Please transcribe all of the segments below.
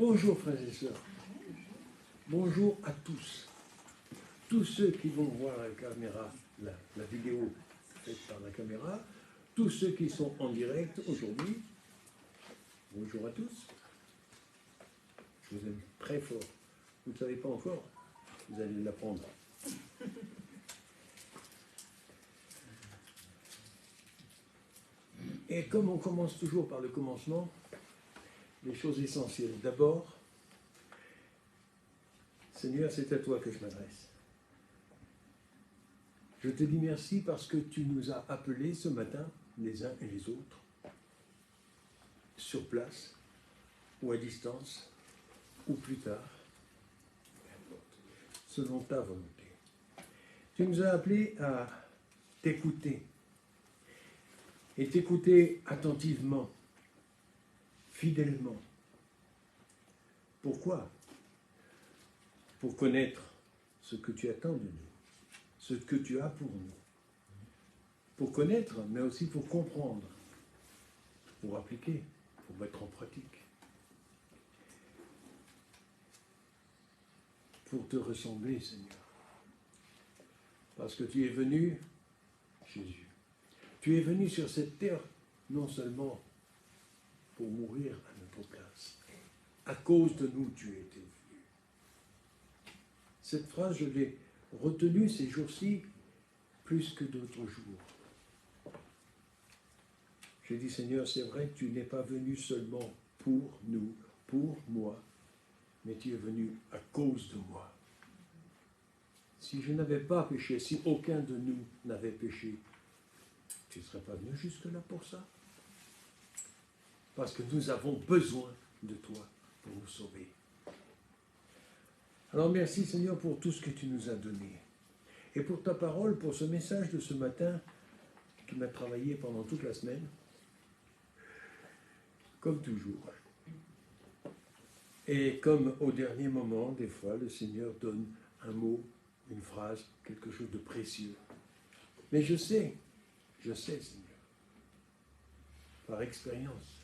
Bonjour frères et sœurs. Bonjour à tous. Tous ceux qui vont voir la caméra, la vidéo faite par la caméra, tous ceux qui sont en direct aujourd'hui, bonjour à tous. Je vous aime très fort. Vous ne savez pas encore, vous allez l'apprendre. Et comme on commence toujours par le commencement, les choses essentielles. D'abord, Seigneur, c'est à toi que je m'adresse. Je te dis merci parce que tu nous as appelés ce matin, les uns et les autres, sur place, ou à distance, ou plus tard, selon ta volonté. Tu nous as appelés à t'écouter, et t'écouter attentivement, fidèlement. Pourquoi? Pour connaître ce que tu attends de nous, ce que tu as pour nous. Pour connaître, mais aussi pour comprendre, pour appliquer, pour mettre en pratique. Pour te ressembler, Seigneur. Parce que tu es venu, Jésus, tu es venu sur cette terre non seulement pour mourir à notre place. À cause de nous, tu étais venu. Cette phrase, je l'ai retenue ces jours-ci plus que d'autres jours. J'ai dit, Seigneur, c'est vrai que tu n'es pas venu seulement pour nous, pour moi, mais tu es venu à cause de moi. Si je n'avais pas péché, si aucun de nous n'avait péché, tu ne serais pas venu jusque-là pour ça. Parce que nous avons besoin de toi pour nous sauver. Alors merci Seigneur pour tout ce que tu nous as donné. Et pour ta parole, pour ce message de ce matin qui m'a travaillé pendant toute la semaine, comme toujours. Et comme au dernier moment, des fois, le Seigneur donne un mot, une phrase, quelque chose de précieux. Mais je sais, Seigneur, par expérience,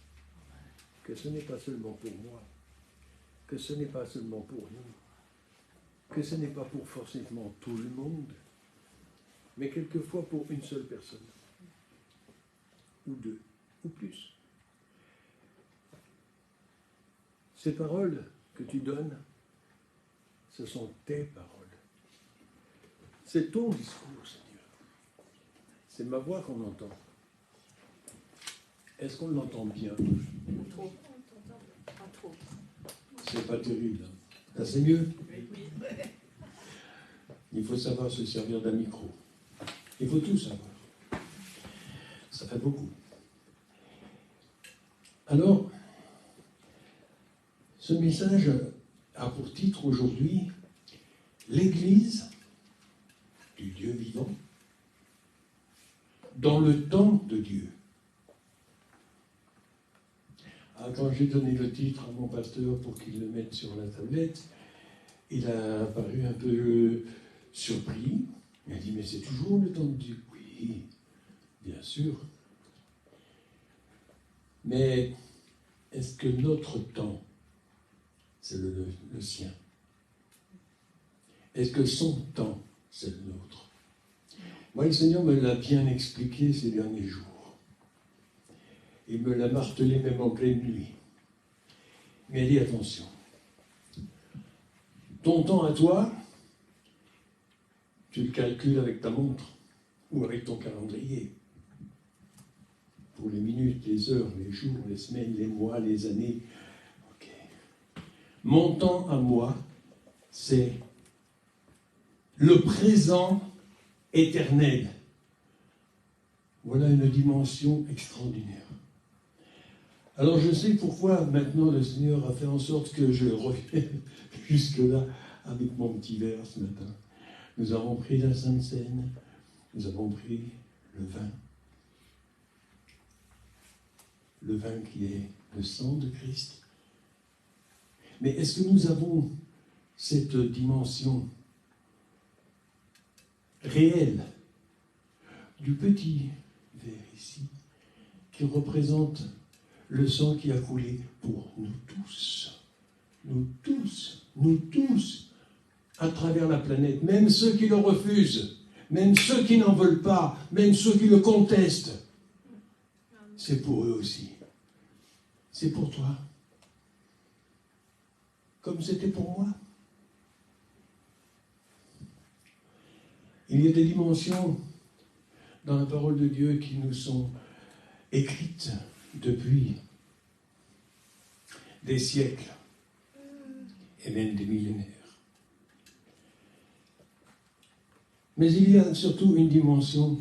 que ce n'est pas seulement pour moi, que ce n'est pas seulement pour nous, que ce n'est pas pour forcément tout le monde, mais quelquefois pour une seule personne, ou deux, ou plus. Ces paroles que tu donnes, ce sont tes paroles. C'est ton discours, Seigneur. C'est ma voix qu'on entend. Est-ce qu'on l'entend bien? Trop. Pas trop. C'est pas terrible. Là, c'est mieux? Oui. Il faut savoir se servir d'un micro. Il faut tout savoir. Ça fait beaucoup. Alors, ce message a pour titre aujourd'hui « L'Église du Dieu vivant dans le temps de Dieu ». Quand j'ai donné le titre à mon pasteur pour qu'il le mette sur la tablette, il a paru un peu surpris. Il a dit, mais c'est toujours le temps de Dieu. Oui, bien sûr. Mais est-ce que notre temps, c'est le sien? Est-ce que son temps, c'est le nôtre? Moi, le Seigneur me l'a bien expliqué ces derniers jours. Il me l'a martelé même en pleine nuit. Mais il dit, attention. Ton temps à toi, tu le calcules avec ta montre ou avec ton calendrier. Pour les minutes, les heures, les jours, les semaines, les mois, les années. Ok. Mon temps à moi, c'est le présent éternel. Voilà une dimension extraordinaire. Alors je sais pourquoi maintenant le Seigneur a fait en sorte que je revienne jusque-là avec mon petit verre ce matin. Nous avons pris la Sainte Seine, nous avons pris le vin qui est le sang de Christ. Mais est-ce que nous avons cette dimension réelle du petit verre ici qui représente le sang qui a coulé pour nous tous, nous tous, à travers la planète, même ceux qui le refusent, même ceux qui n'en veulent pas, même ceux qui le contestent, c'est pour eux aussi. C'est pour toi. Comme c'était pour moi. Il y a des dimensions dans la parole de Dieu qui nous sont écrites depuis des siècles et même des millénaires. Mais il y a surtout une dimension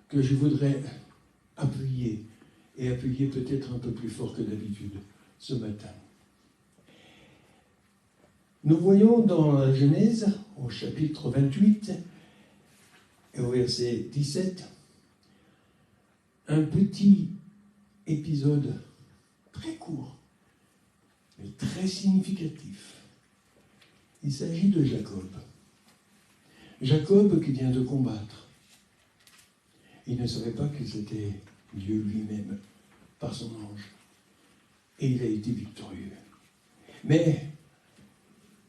que je voudrais appuyer, et appuyer peut-être un peu plus fort que d'habitude ce matin. Nous voyons dans la Genèse, au chapitre 28, et au verset 17, un petit épisode très court, mais très significatif. Il s'agit de Jacob. Jacob qui vient de combattre. Il ne savait pas que c'était Dieu lui-même, par son ange. Et il a été victorieux. Mais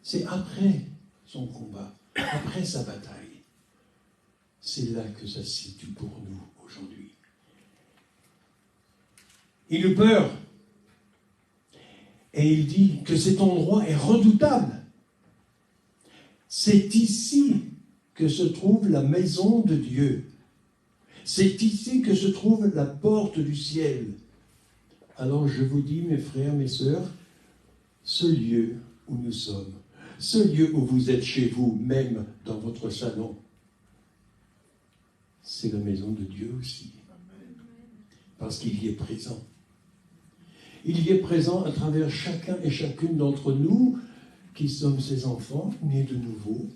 c'est après son combat, après sa bataille. C'est là que ça se situe pour nous aujourd'hui. Il eut peur. Et il dit que cet endroit est redoutable. C'est ici que se trouve la maison de Dieu. C'est ici que se trouve la porte du ciel. Alors je vous dis, mes frères, mes sœurs, ce lieu où nous sommes, ce lieu où vous êtes chez vous, même dans votre salon, c'est la maison de Dieu aussi. Parce qu'il y est présent. Il y est présent à travers chacun et chacune d'entre nous qui sommes ses enfants, nés de nouveau,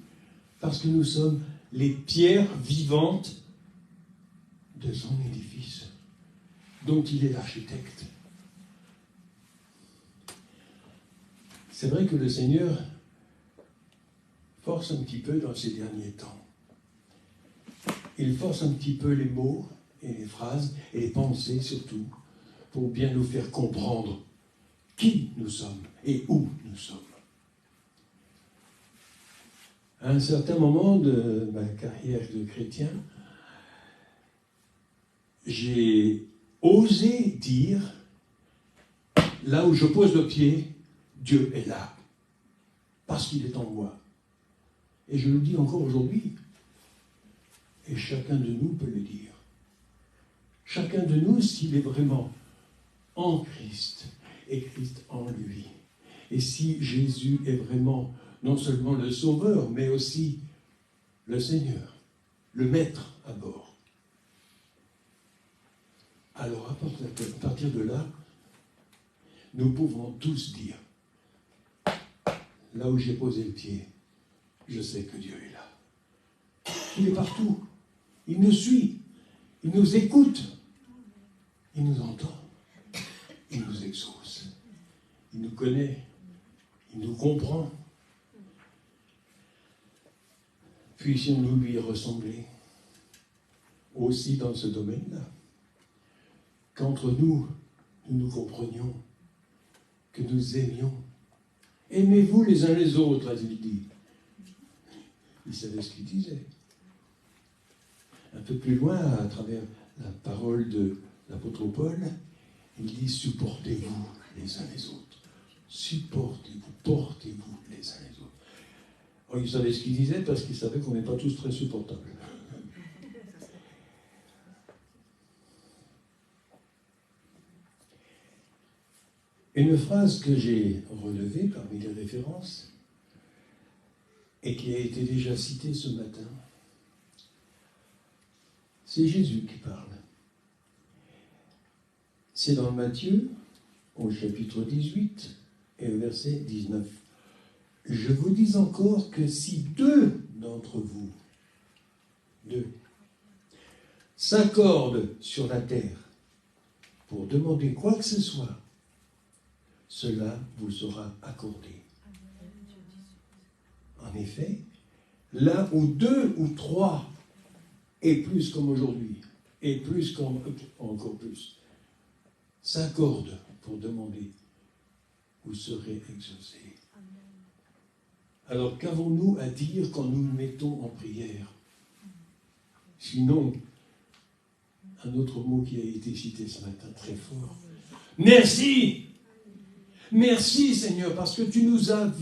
parce que nous sommes les pierres vivantes de son édifice, dont il est l'architecte. C'est vrai que le Seigneur force un petit peu dans ces derniers temps. Il force un petit peu les mots et les phrases et les pensées surtout pour bien nous faire comprendre qui nous sommes et où nous sommes. À un certain moment de ma carrière de chrétien, j'ai osé dire, là où je pose le pied, Dieu est là, parce qu'il est en moi. Et je le dis encore aujourd'hui, et chacun de nous peut le dire. Chacun de nous, s'il est vraiment en Christ, et Christ en lui, et si Jésus est vraiment non seulement le Sauveur, mais aussi le Seigneur, le Maître à bord. Alors, à partir de là, nous pouvons tous dire, là où j'ai posé le pied, je sais que Dieu est là. Il est partout. Il nous suit. Il nous écoute. Il nous entend. Il nous exauce. Il nous connaît. Il nous comprend. Puissions-nous lui ressembler aussi dans ce domaine-là. Qu'entre nous, nous nous comprenions, que nous aimions. Aimez-vous les uns les autres, a-t-il dit. Il savait ce qu'il disait. Un peu plus loin, à travers la parole de l'apôtre Paul, il dit « supportez-vous les uns les autres ». Supportez-vous, portez-vous les uns les autres. Alors, il savait ce qu'il disait parce qu'il savait qu'on n'est pas tous très supportables. Une phrase que j'ai relevée parmi les références et qui a été déjà citée ce matin, c'est Jésus qui parle. C'est dans Matthieu, au chapitre 18 et au verset 19. « Je vous dis encore que si deux d'entre vous, s'accordent sur la terre pour demander quoi que ce soit, cela vous sera accordé. En effet, là où 2 ou 3, et plus comme aujourd'hui, et plus comme encore plus, s'accordent pour demander vous serez exaucés. Alors qu'avons-nous à dire quand nous nous mettons en prière? Sinon, un autre mot qui a été cité ce matin très fort. Merci! Merci Seigneur, parce que tu nous as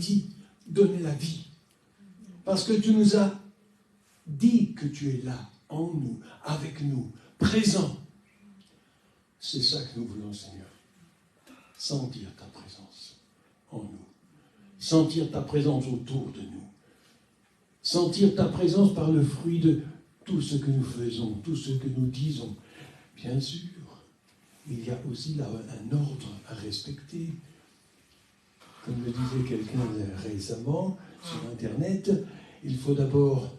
donné la vie. Parce que tu nous as dit que tu es là, en nous, avec nous, présent. C'est ça que nous voulons, Seigneur. Sentir ta présence en nous. Sentir ta présence autour de nous. Sentir ta présence par le fruit de tout ce que nous faisons, tout ce que nous disons. Bien sûr, il y a aussi là un ordre à respecter. Comme le disait quelqu'un récemment sur Internet, il faut d'abord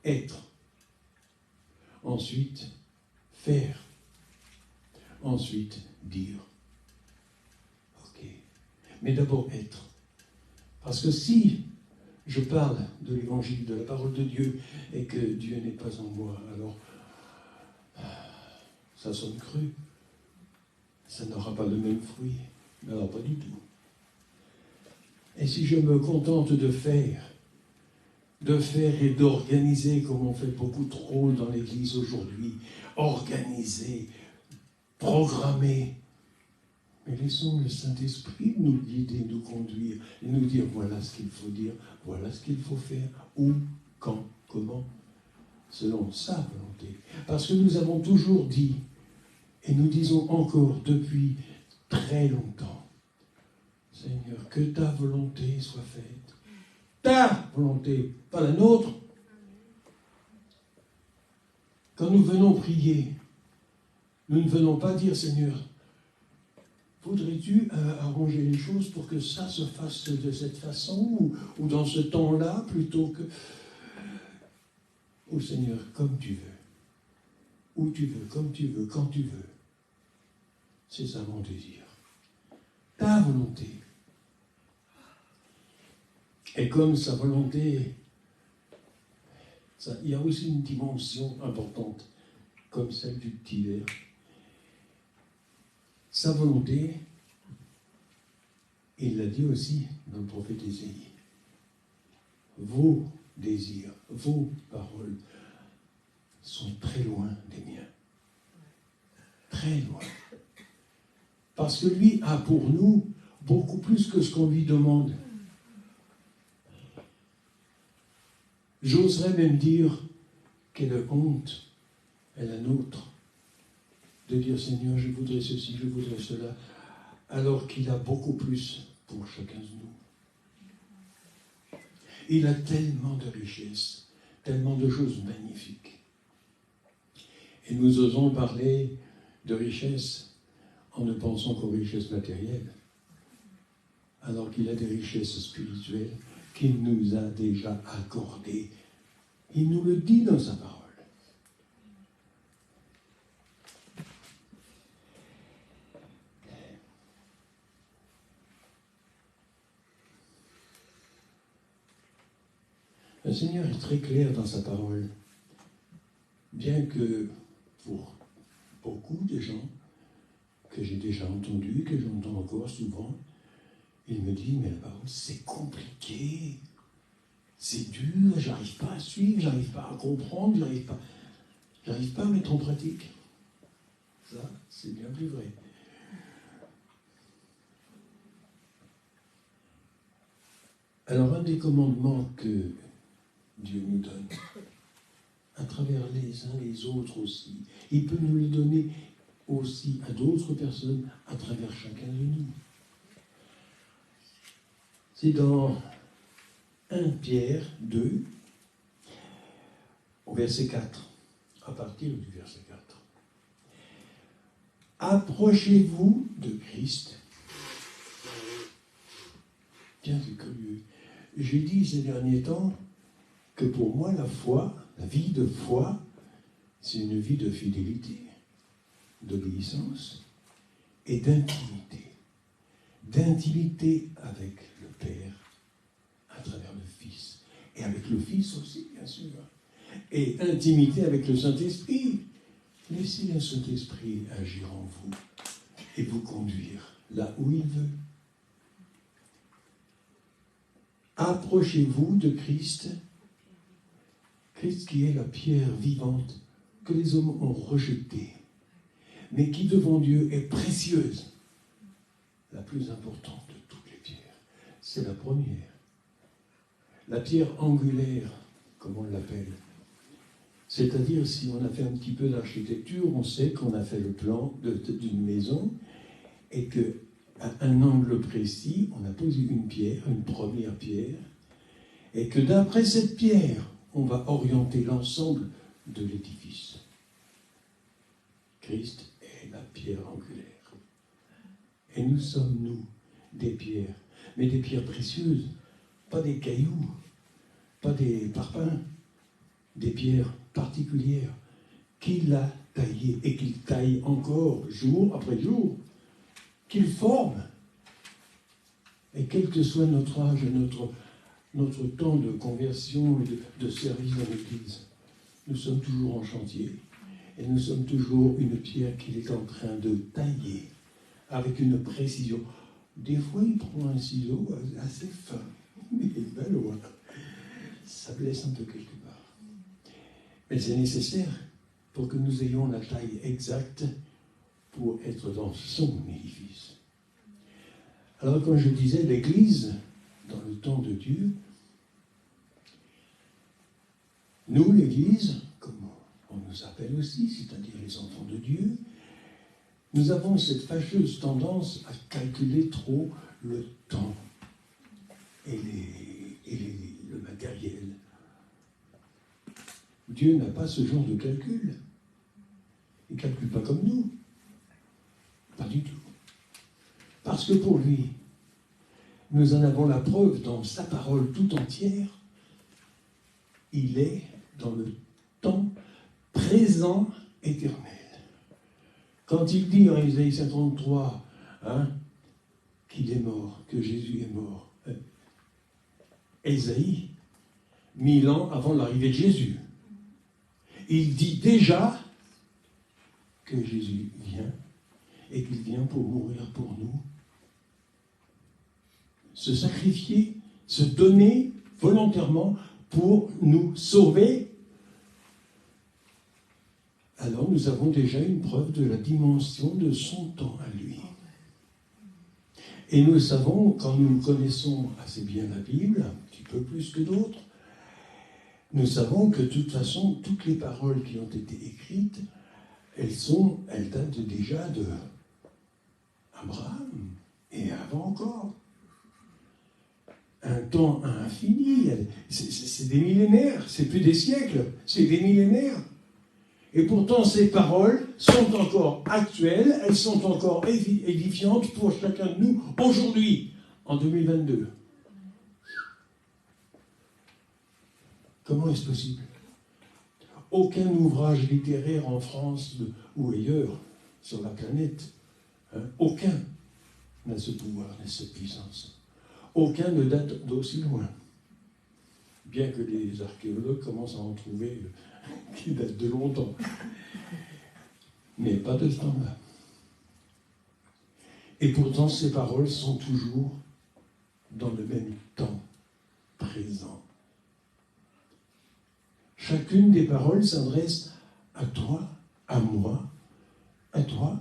être, ensuite faire, ensuite dire. Ok, mais d'abord être. Parce que si je parle de l'évangile, de la parole de Dieu, et que Dieu n'est pas en moi, alors ça sonne cru. Ça n'aura pas le même fruit. Alors pas du tout. Et si je me contente de faire et d'organiser, comme on fait beaucoup trop dans l'Église aujourd'hui, organiser, programmer, mais laissons le Saint-Esprit nous guider, nous conduire, et nous dire voilà ce qu'il faut dire, voilà ce qu'il faut faire, où, quand, comment, selon sa volonté. Parce que nous avons toujours dit, et nous disons encore depuis très longtemps, Seigneur, que ta volonté soit faite. Ta volonté, pas la nôtre. Quand nous venons prier, nous ne venons pas dire, Seigneur, voudrais-tu arranger les choses pour que ça se fasse de cette façon ou dans ce temps-là plutôt que... Oh Seigneur, comme tu veux. Où tu veux, comme tu veux, quand tu veux. C'est ça mon désir. Ta volonté. Et comme sa volonté, il y a aussi une dimension importante, comme celle du petit verre. Sa volonté, il l'a dit aussi dans le prophète Ésaïe, vos désirs, vos paroles sont très loin des miens. Très loin. Parce que lui a pour nous beaucoup plus que ce qu'on lui demande. J'oserais même dire quelle honte est la nôtre de dire Seigneur, je voudrais ceci, je voudrais cela, alors qu'il a beaucoup plus pour chacun de nous. Il a tellement de richesses, tellement de choses magnifiques. Et nous osons parler de richesses en ne pensant qu'aux richesses matérielles, alors qu'il a des richesses spirituelles qu'il nous a déjà accordées. Il nous le dit dans sa parole. Le Seigneur est très clair dans sa parole, bien que pour beaucoup de gens que j'ai déjà entendus, que j'entends encore souvent, il me dit, mais la parole, c'est compliqué, c'est dur, j'arrive pas à suivre, j'arrive pas à comprendre, j'arrive pas à mettre en pratique. Ça, c'est bien plus vrai. Alors, un des commandements que Dieu nous donne, à travers les uns les autres aussi, il peut nous le donner aussi à d'autres personnes, à travers chacun de nous. C'est dans 1 Pierre 2, au verset 4, à partir du verset 4. Approchez-vous de Christ. Tiens, c'est curieux. J'ai dit ces derniers temps que pour moi, la foi, la vie de foi, c'est une vie de fidélité, d'obéissance et d'intimité. D'intimité avec le Père, à travers le Fils. Et avec le Fils aussi, bien sûr. Et intimité avec le Saint-Esprit. Laissez le Saint-Esprit agir en vous et vous conduire là où il veut. approchez-vous de Christ, Christ qui est la pierre vivante que les hommes ont rejetée, mais qui devant Dieu est précieuse, la plus importante de toutes les pierres. C'est la première. La pierre angulaire, comme on l'appelle. C'est-à-dire, si on a fait un petit peu d'architecture, on sait qu'on a fait le plan d'une maison et qu'à un angle précis, on a posé une pierre, une première pierre, et que d'après cette pierre, on va orienter l'ensemble de l'édifice. Christ est la pierre angulaire. Et nous sommes, nous, des pierres, mais des pierres précieuses, pas des cailloux, pas des parpaings, des pierres particulières qu'il a taillées et qu'il taille encore jour après jour, qu'il forme. Et quel que soit notre âge, notre temps de conversion et de service dans l'Église, nous sommes toujours en chantier et nous sommes toujours une pierre qu'il est en train de tailler avec une précision. Des fois, il prend un ciseau assez fin, mais il va loin. Ça blesse un peu quelque part. Mais c'est nécessaire pour que nous ayons la taille exacte pour être dans son édifice. Alors, comme je disais, l'Église, dans le temps de Dieu, nous, l'Église, comme on nous appelle aussi, c'est-à-dire les enfants de Dieu, nous avons cette fâcheuse tendance à calculer trop le temps et le matériel. Dieu n'a pas ce genre de calcul. Il ne calcule pas comme nous. Pas du tout. Parce que pour lui, nous en avons la preuve dans sa parole tout entière. Il est dans le temps présent éternel. Quand il dit en Isaïe 53 qu'il est mort, que Jésus est mort, Ésaïe, 1000 ans avant l'arrivée de Jésus, il dit déjà que Jésus vient et qu'il vient pour mourir pour nous, se sacrifier, se donner volontairement pour nous sauver. Alors nous avons déjà une preuve de la dimension de son temps à lui. Et nous savons, quand nous connaissons assez bien la Bible, un petit peu plus que d'autres, nous savons que de toute façon, toutes les paroles qui ont été écrites, elles datent déjà de Abraham et avant encore. Un temps infini, c'est des millénaires, c'est plus des siècles, c'est des millénaires. Et pourtant, ces paroles sont encore actuelles, elles sont encore édifiantes pour chacun de nous aujourd'hui, en 2022. Comment est-ce possible? Aucun ouvrage littéraire en France ou ailleurs sur la planète, aucun n'a ce pouvoir, n'a cette puissance. Aucun ne date d'aussi loin. Bien que les archéologues commencent à en trouver qui datent de longtemps. Mais pas de ce temps-là. Et pourtant, ces paroles sont toujours dans le même temps présent. Chacune des paroles s'adresse à toi, à moi, à toi,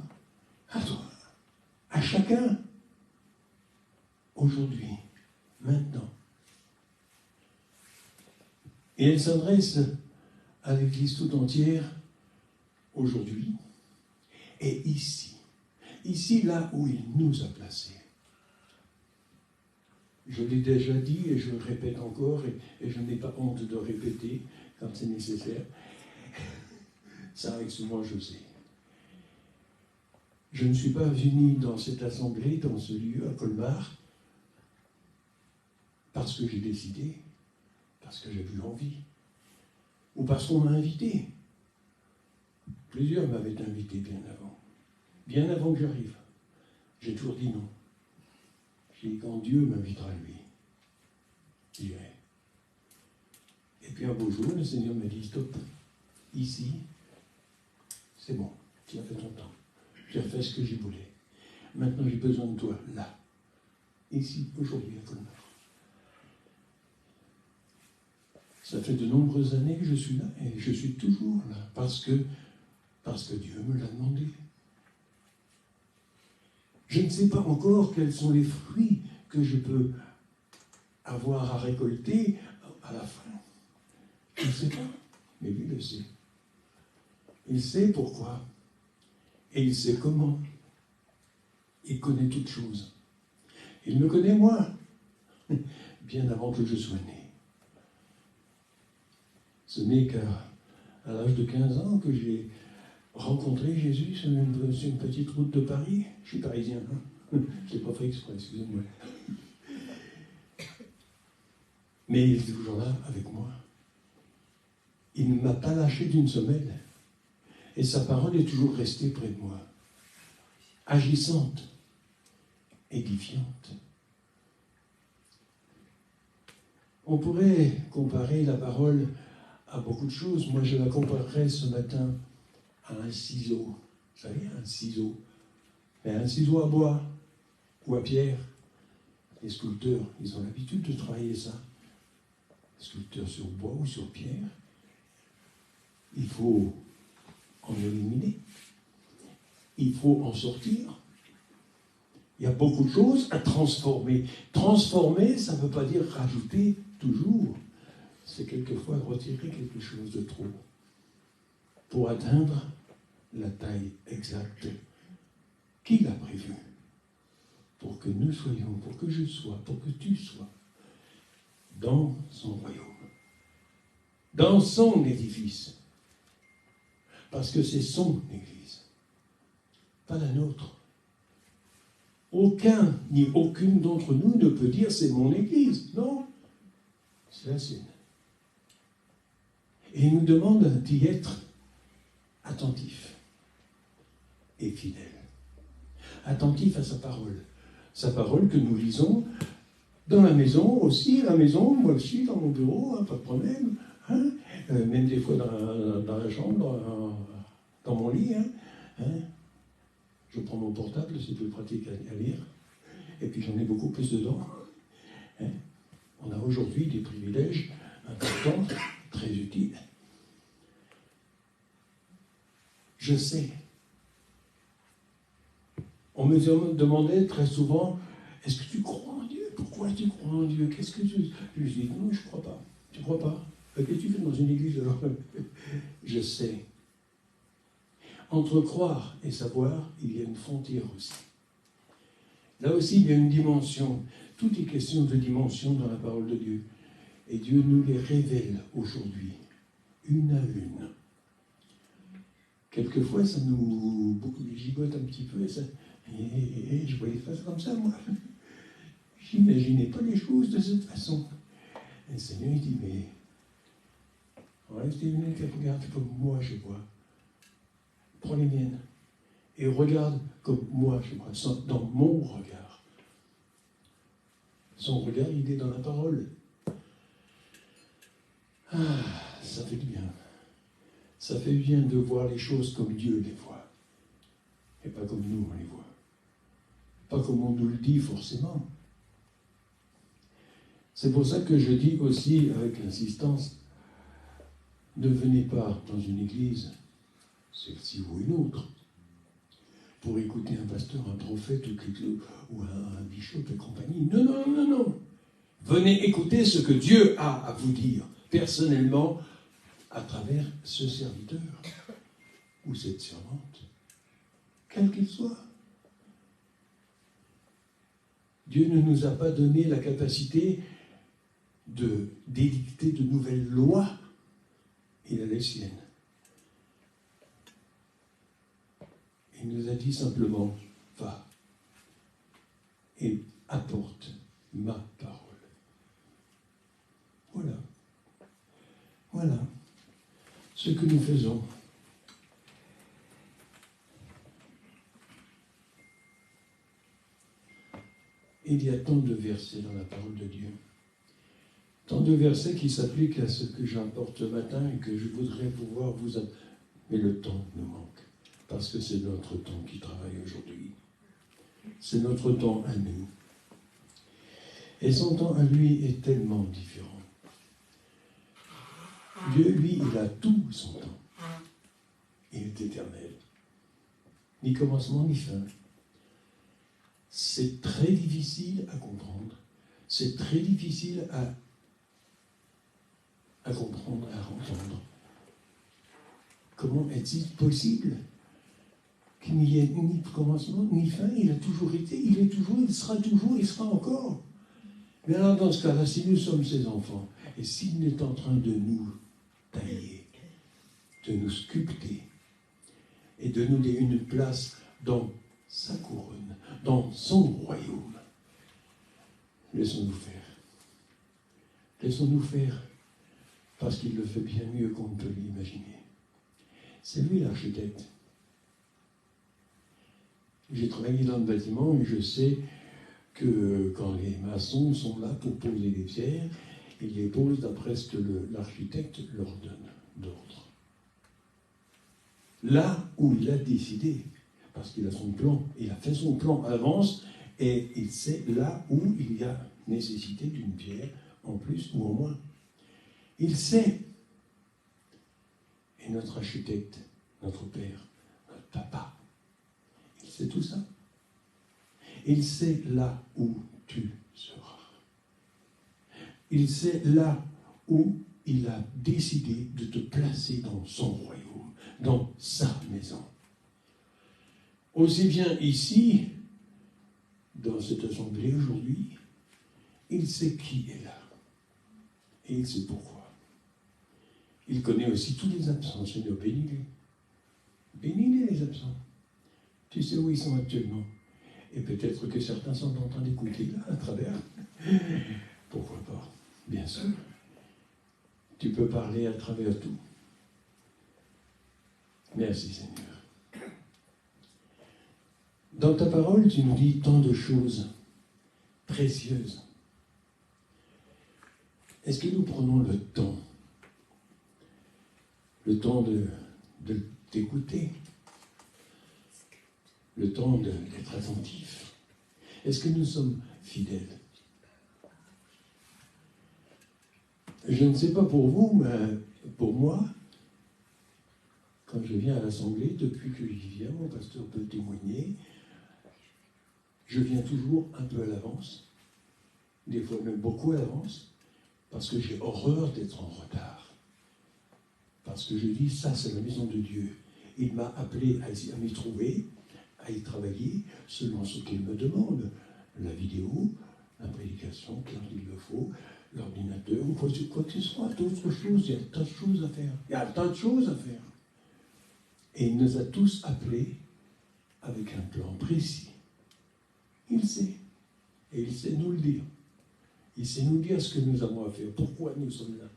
à chacun. Aujourd'hui, maintenant. Et elle s'adresse à l'Église tout entière aujourd'hui et ici. Ici, là où il nous a placés. Je l'ai déjà dit et je le répète encore et je n'ai pas honte de répéter quand c'est nécessaire. Ça arrive souvent, je sais. Je ne suis pas venu dans cette assemblée, dans ce lieu, à Colmar, parce que j'ai décidé, parce que j'ai eu envie, ou parce qu'on m'a invité. Plusieurs m'avaient invité bien avant que j'arrive. J'ai toujours dit non. J'ai dit quand Dieu m'invitera lui, j'irai. Et puis un beau jour, le Seigneur m'a dit stop, ici, c'est bon, tu as fait ton temps, tu as fait ce que j'ai voulu. Maintenant j'ai besoin de toi, là, ici, aujourd'hui, à Colmar. Ça fait de nombreuses années que je suis là et je suis toujours là parce que Dieu me l'a demandé. Je ne sais pas encore quels sont les fruits que je peux avoir à récolter à la fin. Je ne sais pas, mais lui le sait. Il sait pourquoi et il sait comment. Il connaît toutes choses. Il me connaît moi, bien avant que je sois né. Ce n'est qu'à l'âge de 15 ans que j'ai rencontré Jésus sur une petite route de Paris. Je suis parisien, hein. Je n'ai pas fait exprès, excusez-moi. Mais il est toujours là avec moi. Il ne m'a pas lâché d'une semelle. Et sa parole est toujours restée près de moi. Agissante, édifiante. On pourrait comparer la parole à beaucoup de choses. Moi, je la comparerais ce matin à un ciseau. Vous savez, un ciseau. Mais un ciseau à bois ou à pierre. Les sculpteurs, ils ont l'habitude de travailler ça. Les sculpteurs sur bois ou sur pierre. Il faut en éliminer. Il faut en sortir. Il y a beaucoup de choses à transformer. Transformer, ça ne veut pas dire rajouter toujours. C'est quelquefois retirer quelque chose de trop pour atteindre la taille exacte qu'il a prévue. Pour que nous soyons, pour que je sois, pour que tu sois dans son royaume, dans son édifice. Parce que c'est son église, pas la nôtre. Aucun ni aucune d'entre nous ne peut dire c'est mon église. Non, c'est la sienne. Et il nous demande d'y être attentif et fidèle. Attentif à sa parole. Sa parole que nous lisons dans la maison aussi, moi aussi, dans mon bureau, hein, pas de problème. Hein, même des fois dans la chambre, dans mon lit. Hein. Je prends mon portable, c'est plus pratique à lire. Et puis j'en ai beaucoup plus dedans. Hein. On a aujourd'hui des privilèges importants, très utiles. Je sais. On me demandait très souvent, est-ce que tu crois en Dieu? Pourquoi tu crois en Dieu? Qu'est-ce que tu... Je dis, non, je ne crois pas. Tu ne crois pas? Qu'est-ce que tu fais dans une église alors? Je sais. Entre croire et savoir, il y a une frontière aussi. Là aussi, il y a une dimension. Tout est question de dimension dans la parole de Dieu. Et Dieu nous les révèle aujourd'hui, une à une. Quelquefois, ça nous gigote un petit peu. Et je voyais ça comme ça, moi. J'imaginais pas les choses de cette façon. Et le Seigneur, il dit, mais enlève tes lunettes et regarde comme moi je vois. Prends les miennes et regarde comme moi je vois, dans mon regard. Son regard, il est dans la parole. Ah, ça fait du bien. Ça fait du bien de voir les choses comme Dieu les voit. Et pas comme nous on les voit. Pas comme on nous le dit forcément. C'est pour ça que je dis aussi avec insistance, ne venez pas dans une église, celle-ci ou une autre, pour écouter un pasteur, un prophète ou un bishop et compagnie. Non, non, non, non. Venez écouter ce que Dieu a à vous dire, personnellement, à travers ce serviteur ou cette servante, quel qu'il soit. Dieu ne nous a pas donné la capacité d'édicter de nouvelles lois. Il a les siennes. Il nous a dit simplement, va et apporte ma parole. Voilà. Voilà ce que nous faisons. Il y a tant de versets dans la parole de Dieu. Tant de versets qui s'appliquent à ce que j'apporte ce matin et que je voudrais pouvoir vous... Mais le temps nous manque. Parce que c'est notre temps qui travaille aujourd'hui. C'est notre temps à nous. Et son temps à lui est tellement différent. Dieu, lui, il a tout son temps. Il est éternel. Ni commencement, ni fin. C'est très difficile à comprendre. C'est très difficile à comprendre, à entendre. Comment est-il possible qu'il n'y ait ni commencement, ni fin? Il a toujours été, il est toujours, il sera encore. Mais alors dans ce cas-là, si nous sommes ses enfants, et s'il est en train de nous tailler, de nous sculpter, et de nous donner une place dans sa couronne, dans son royaume, laissons-nous faire. Laissons-nous faire, parce qu'il le fait bien mieux qu'on ne peut l'imaginer. C'est lui l'architecte. J'ai travaillé dans le bâtiment et je sais que quand les maçons sont là pour poser des pierres, ils les posent d'après ce que l'architecte leur donne d'ordre. Là où il a décidé, parce qu'il a son plan, il a fait son plan à l'avance, et il sait là où il y a nécessité d'une pierre en plus ou en moins. Il sait. Et notre architecte, notre père, notre papa, il sait tout ça. Il sait là où tu seras. Il sait là où il a décidé de te placer dans son royaume, dans sa maison. Aussi bien ici, dans cette assemblée aujourd'hui, il sait qui est là. Et il sait pourquoi. Il connaît aussi tous les absents. Seigneur, bénis-les. Bénis-les, les absents. Tu sais où ils sont actuellement. Et peut-être que certains sont en train d'écouter là, à travers. Pourquoi pas? Bien sûr. Tu peux parler à travers tout. Merci, Seigneur. Dans ta parole, tu nous dis tant de choses précieuses. Est-ce que nous prenons le temps de t'écouter, le temps d'être attentif? Est-ce que nous sommes fidèles? Je ne sais pas pour vous, mais pour moi, quand je viens à l'Assemblée, depuis que j'y viens, mon pasteur peut témoigner, je viens toujours un peu à l'avance, des fois même beaucoup à l'avance, parce que j'ai horreur d'être en retard. Parce que je dis, ça c'est la maison de Dieu. Il m'a appelé à m'y trouver, à y travailler, selon ce qu'il me demande. La vidéo, la prédication, quand il le faut, l'ordinateur, ou quoi que ce soit, d'autres choses, il y a tant de choses à faire. Il y a tant de choses à faire. Et il nous a tous appelés avec un plan précis. Il sait. Et il sait nous le dire. Il sait nous dire ce que nous avons à faire, pourquoi nous sommes là.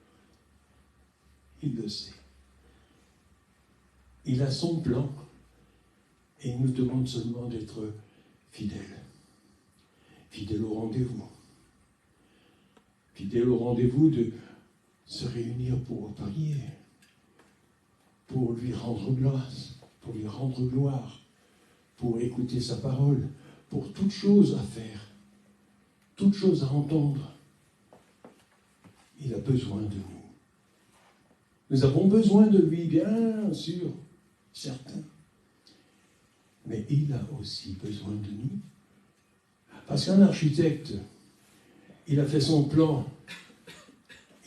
Il le sait. Il a son plan et il nous demande seulement d'être fidèles. Fidèles au rendez-vous. Fidèles au rendez-vous de se réunir pour prier, pour lui rendre grâce, pour lui rendre gloire, pour écouter sa parole, pour toutes choses à faire, toutes choses à entendre. Il a besoin de nous. Nous avons besoin de lui, bien sûr, certains. Mais il a aussi besoin de nous. Parce qu'un architecte, il a fait son plan,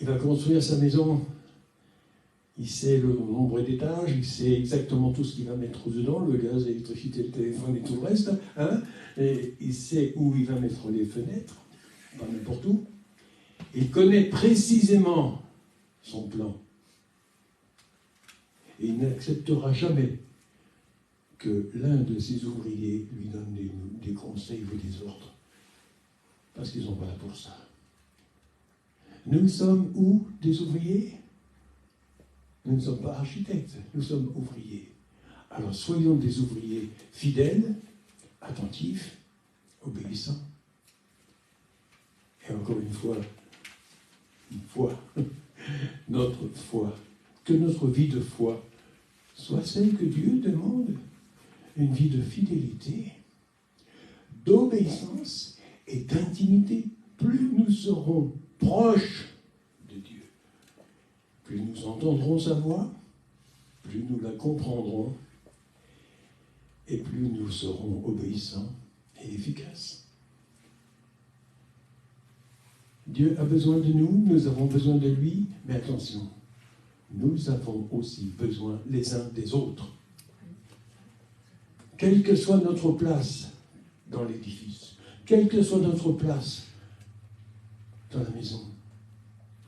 il va construire sa maison, il sait le nombre d'étages, il sait exactement tout ce qu'il va mettre dedans, le gaz, l'électricité, le téléphone et tout le reste, hein, et il sait où il va mettre les fenêtres, pas n'importe où. Il connaît précisément son plan. Et il n'acceptera jamais que l'un de ses ouvriers lui donne des conseils ou des ordres. Parce qu'ils ne sont pas là pour ça. Nous sommes où des ouvriers? Nous ne sommes pas architectes, nous sommes ouvriers. Alors soyons des ouvriers fidèles, attentifs, obéissants. Et encore une fois, notre foi, que notre vie de foi soit celle que Dieu demande, une vie de fidélité, d'obéissance et d'intimité. Plus nous serons proches de Dieu, plus nous nous entendrons sa voix, plus nous la comprendrons, et plus nous serons obéissants et efficaces. Dieu a besoin de nous, nous avons besoin de lui, mais attention, nous avons aussi besoin les uns des autres. Quelle que soit notre place dans l'édifice, quelle que soit notre place dans la maison,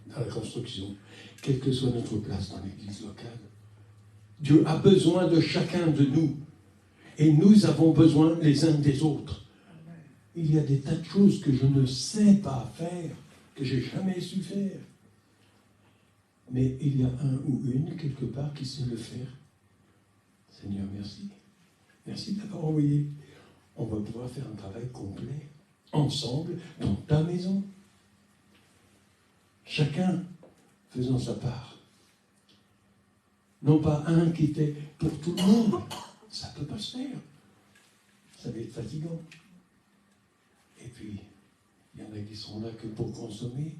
dans la construction, quelle que soit notre place dans l'église locale, Dieu a besoin de chacun de nous. Et nous avons besoin les uns des autres. Il y a des tas de choses que je ne sais pas faire, que je n'ai jamais su faire. Mais il y a un ou une, quelque part, qui sait le faire. Seigneur, merci. Merci de l'avoir envoyé. On va pouvoir faire un travail complet, ensemble, dans ta maison. Chacun faisant sa part. Non pas un qui fait pour tout le monde. Ça ne peut pas se faire. Ça va être fatigant. Et puis, il y en a qui seront là que pour consommer.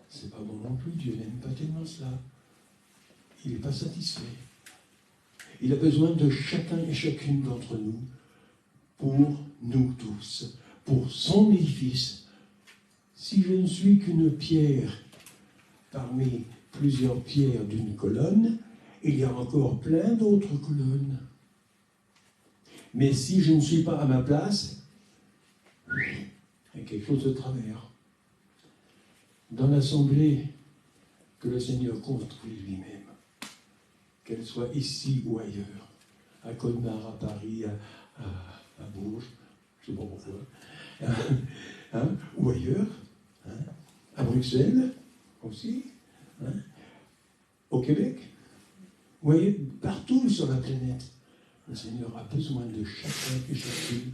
C'est pas bon non plus. Dieu n'aime pas tellement cela. Il n'est pas satisfait. Il a besoin de chacun et chacune d'entre nous pour nous tous, pour son édifice. Si je ne suis qu'une pierre parmi plusieurs pierres d'une colonne, il y a encore plein d'autres colonnes. Mais si je ne suis pas à ma place, il y a quelque chose de travers. Dans l'assemblée que le Seigneur construit lui-même, qu'elle soit ici ou ailleurs, à Colmar, à Paris, à Bourges, je ne sais pas pourquoi, ou ailleurs, à Bruxelles aussi, au Québec, vous voyez, partout sur la planète. Le Seigneur a besoin de chacun et chacune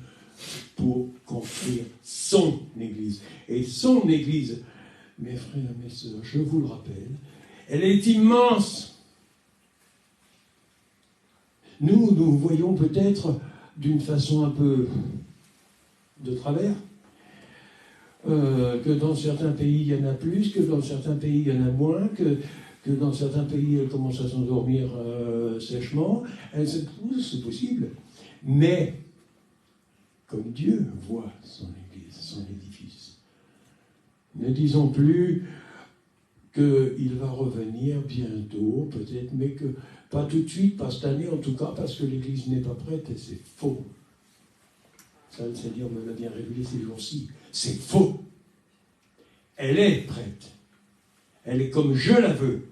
pour construire son Église. Et son Église, mes frères et mes sœurs, je vous le rappelle, elle est immense. Nous voyons peut-être d'une façon un peu de travers, que dans certains pays il y en a plus, que dans certains pays il y en a moins, que dans certains pays elle commence à s'endormir sèchement. C'est possible. Mais, comme Dieu voit son Église, son édifice, ne disons plus qu'il va revenir bientôt, peut-être, mais que pas tout de suite, pas cette année en tout cas, parce que l'Église n'est pas prête, et c'est faux. Ça, le Seigneur me l'a bien révélé ces jours-ci. C'est faux. Elle est prête. Elle est comme je la veux.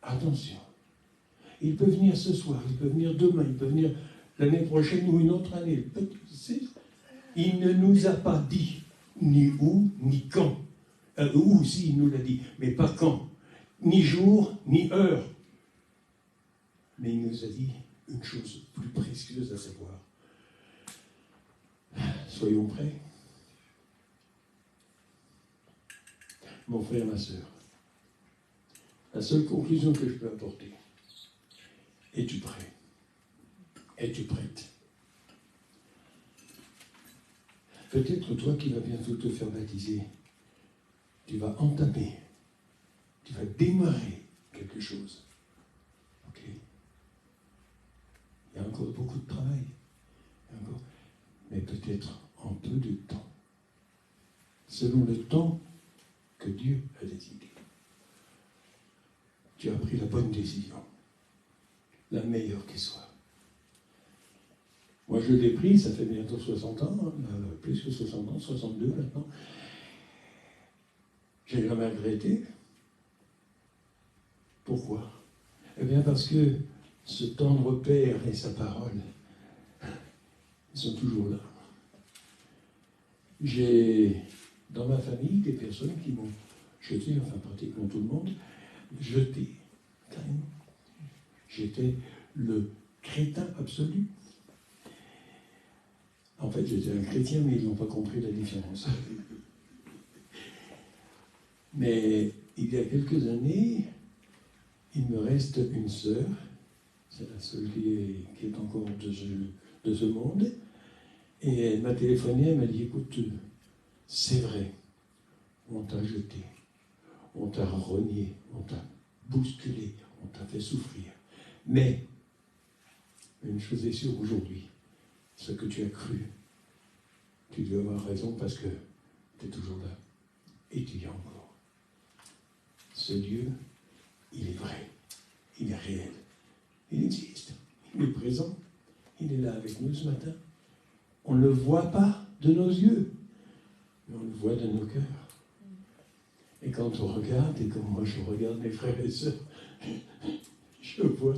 Attention. Il peut venir ce soir, il peut venir demain, il peut venir l'année prochaine ou une autre année. Il ne nous a pas dit ni où, ni quand. Où, si, il nous l'a dit, mais pas quand. Ni jour, ni heure. Mais il nous a dit une chose plus précieuse à savoir. Soyons prêts. Mon frère, ma sœur, la seule conclusion que je peux apporter, es-tu prêt? Es-tu prête? Peut-être toi qui vas bientôt te faire baptiser, tu vas entamer, tu vas démarrer quelque chose. Ok? Il y a encore beaucoup de travail, mais peut-être en peu de temps, selon le temps que Dieu a décidé. Tu as pris la bonne décision, la meilleure qui soit. Moi, je l'ai pris, ça fait bientôt 60 ans, plus que 60 ans, 62 maintenant. J'ai jamais regretté. Pourquoi? Eh bien, parce que ce tendre Père et sa parole, ils sont toujours là. J'ai, dans ma famille, des personnes qui m'ont jeté, enfin pratiquement tout le monde, jeté, carrément. J'étais le crétin absolu. En fait, j'étais un chrétien, mais ils n'ont pas compris la différence. Mais il y a quelques années, il me reste une sœur, c'est la seule qui est encore de ce monde, et elle m'a téléphoné, elle m'a dit, écoute, c'est vrai, on t'a jeté, on t'a renié, bousculé, on t'a fait souffrir. Mais, une chose est sûre aujourd'hui, ce que tu as cru, tu dois avoir raison parce que tu es toujours là. Et tu y es encore. Ce Dieu, il est vrai, il est réel, il existe, il est présent, il est là avec nous ce matin. On ne le voit pas de nos yeux, mais on le voit de nos cœurs. Et quand on regarde, et comme moi je regarde mes frères et sœurs, je vois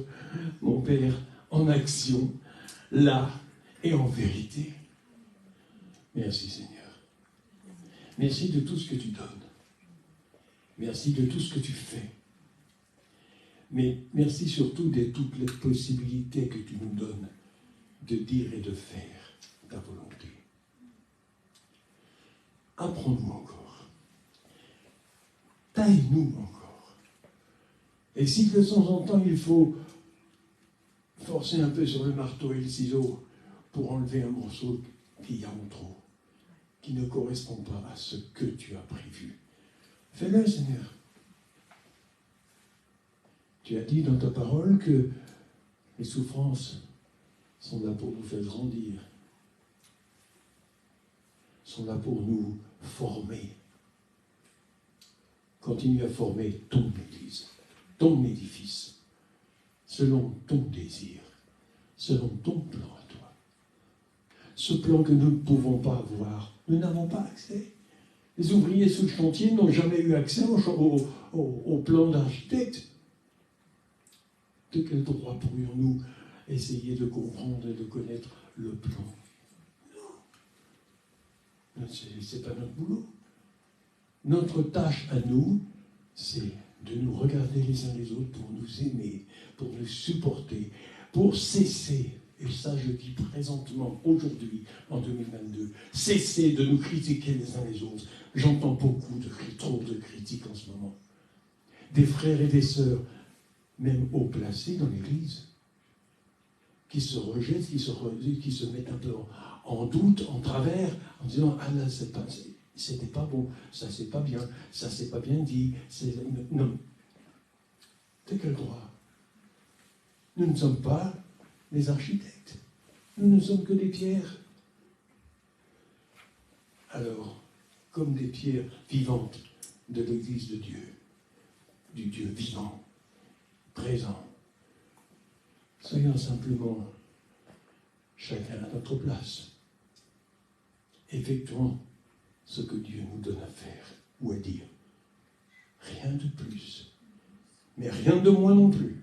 mon Père en action, là et en vérité. Merci Seigneur. Merci de tout ce que tu donnes. Merci de tout ce que tu fais. Mais merci surtout de toutes les possibilités que tu nous donnes de dire et de faire ta volonté. Apprends-nous encore. Taille-nous encore. Et si de temps en temps il faut forcer un peu sur le marteau et le ciseau pour enlever un morceau qu'il y a en trop, qui ne correspond pas à ce que tu as prévu, fais-le, Seigneur. Tu as dit dans ta parole que les souffrances sont là pour nous faire grandir, sont là pour nous former. Continue à former ton Église, ton édifice, selon ton désir, selon ton plan à toi. Ce plan que nous ne pouvons pas voir, nous n'avons pas accès. Les ouvriers sous le chantier n'ont jamais eu accès au plan d'architecte. De quel droit pourrions-nous essayer de comprendre et de connaître le plan? Non, ce n'est pas notre boulot. Notre tâche à nous, c'est de nous regarder les uns les autres pour nous aimer, pour nous supporter, pour cesser, et ça je dis présentement, aujourd'hui, en 2022, cesser de nous critiquer les uns les autres. J'entends trop de critiques en ce moment. Des frères et des sœurs, même haut placés dans l'Église, qui se rejettent, qui se mettent un peu en doute, en travers, en disant « Ah là, c'était pas bon, ça c'est pas bien, ça c'est pas bien dit. » Non. De quel droit? Nous ne sommes pas les architectes. Nous ne sommes que des pierres. Alors, comme des pierres vivantes de l'Église de Dieu, du Dieu vivant, présent, soyons simplement chacun à notre place. Effectuons ce que Dieu nous donne à faire ou à dire. Rien de plus, mais rien de moins non plus.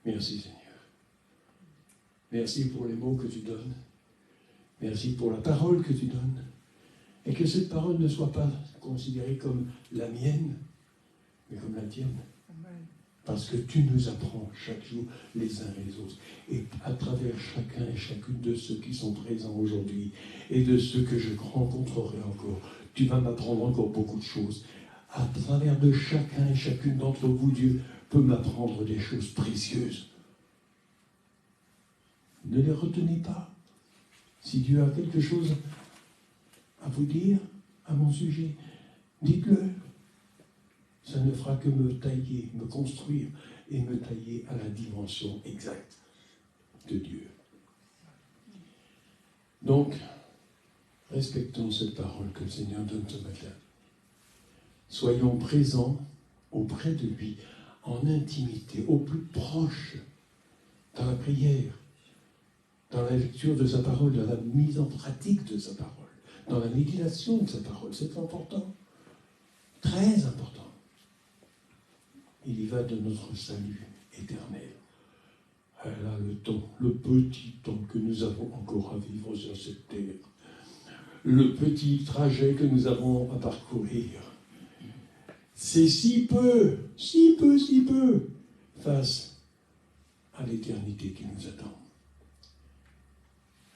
Merci Seigneur. Merci pour les mots que tu donnes. Merci pour la parole que tu donnes. Et que cette parole ne soit pas considérée comme la mienne, mais comme la tienne. Parce que tu nous apprends chaque jour les uns les autres. Et à travers chacun et chacune de ceux qui sont présents aujourd'hui, et de ceux que je rencontrerai encore, tu vas m'apprendre encore beaucoup de choses. À travers de chacun et chacune d'entre vous, Dieu peut m'apprendre des choses précieuses. Ne les retenez pas. Si Dieu a quelque chose à vous dire à mon sujet, dites-le. Ça ne fera que me tailler, me construire et me tailler à la dimension exacte de Dieu. Donc, respectons cette parole que le Seigneur donne ce matin. Soyons présents auprès de lui, en intimité, au plus proche, dans la prière, dans la lecture de sa parole, dans la mise en pratique de sa parole, dans la méditation de sa parole. C'est important, très important. Il y va de notre salut éternel. Là, le temps, le petit temps que nous avons encore à vivre sur cette terre, le petit trajet que nous avons à parcourir, c'est si peu face à l'éternité qui nous attend.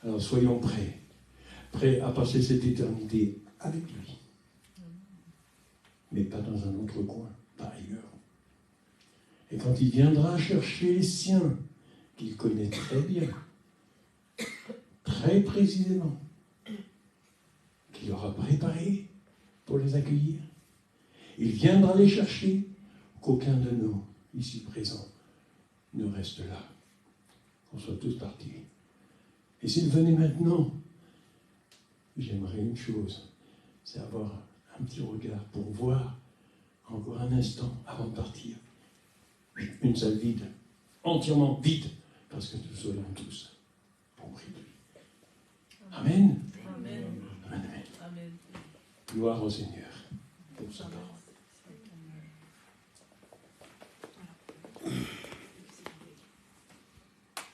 Alors soyons prêts à passer cette éternité avec lui, mais pas dans un autre coin, pas ailleurs. Et quand il viendra chercher les siens, qu'il connaît très bien, très précisément, qu'il aura préparé pour les accueillir, il viendra les chercher qu'aucun de nous, ici présents, ne reste là. Qu'on soit tous partis. Et s'il venait maintenant, j'aimerais une chose, c'est avoir un petit regard pour voir encore un instant avant de partir. Une salle vide, entièrement vide, parce que nous soyons tous auprès de lui. Amen. Amen. Amen. Amen. Gloire au Seigneur pour sa parole.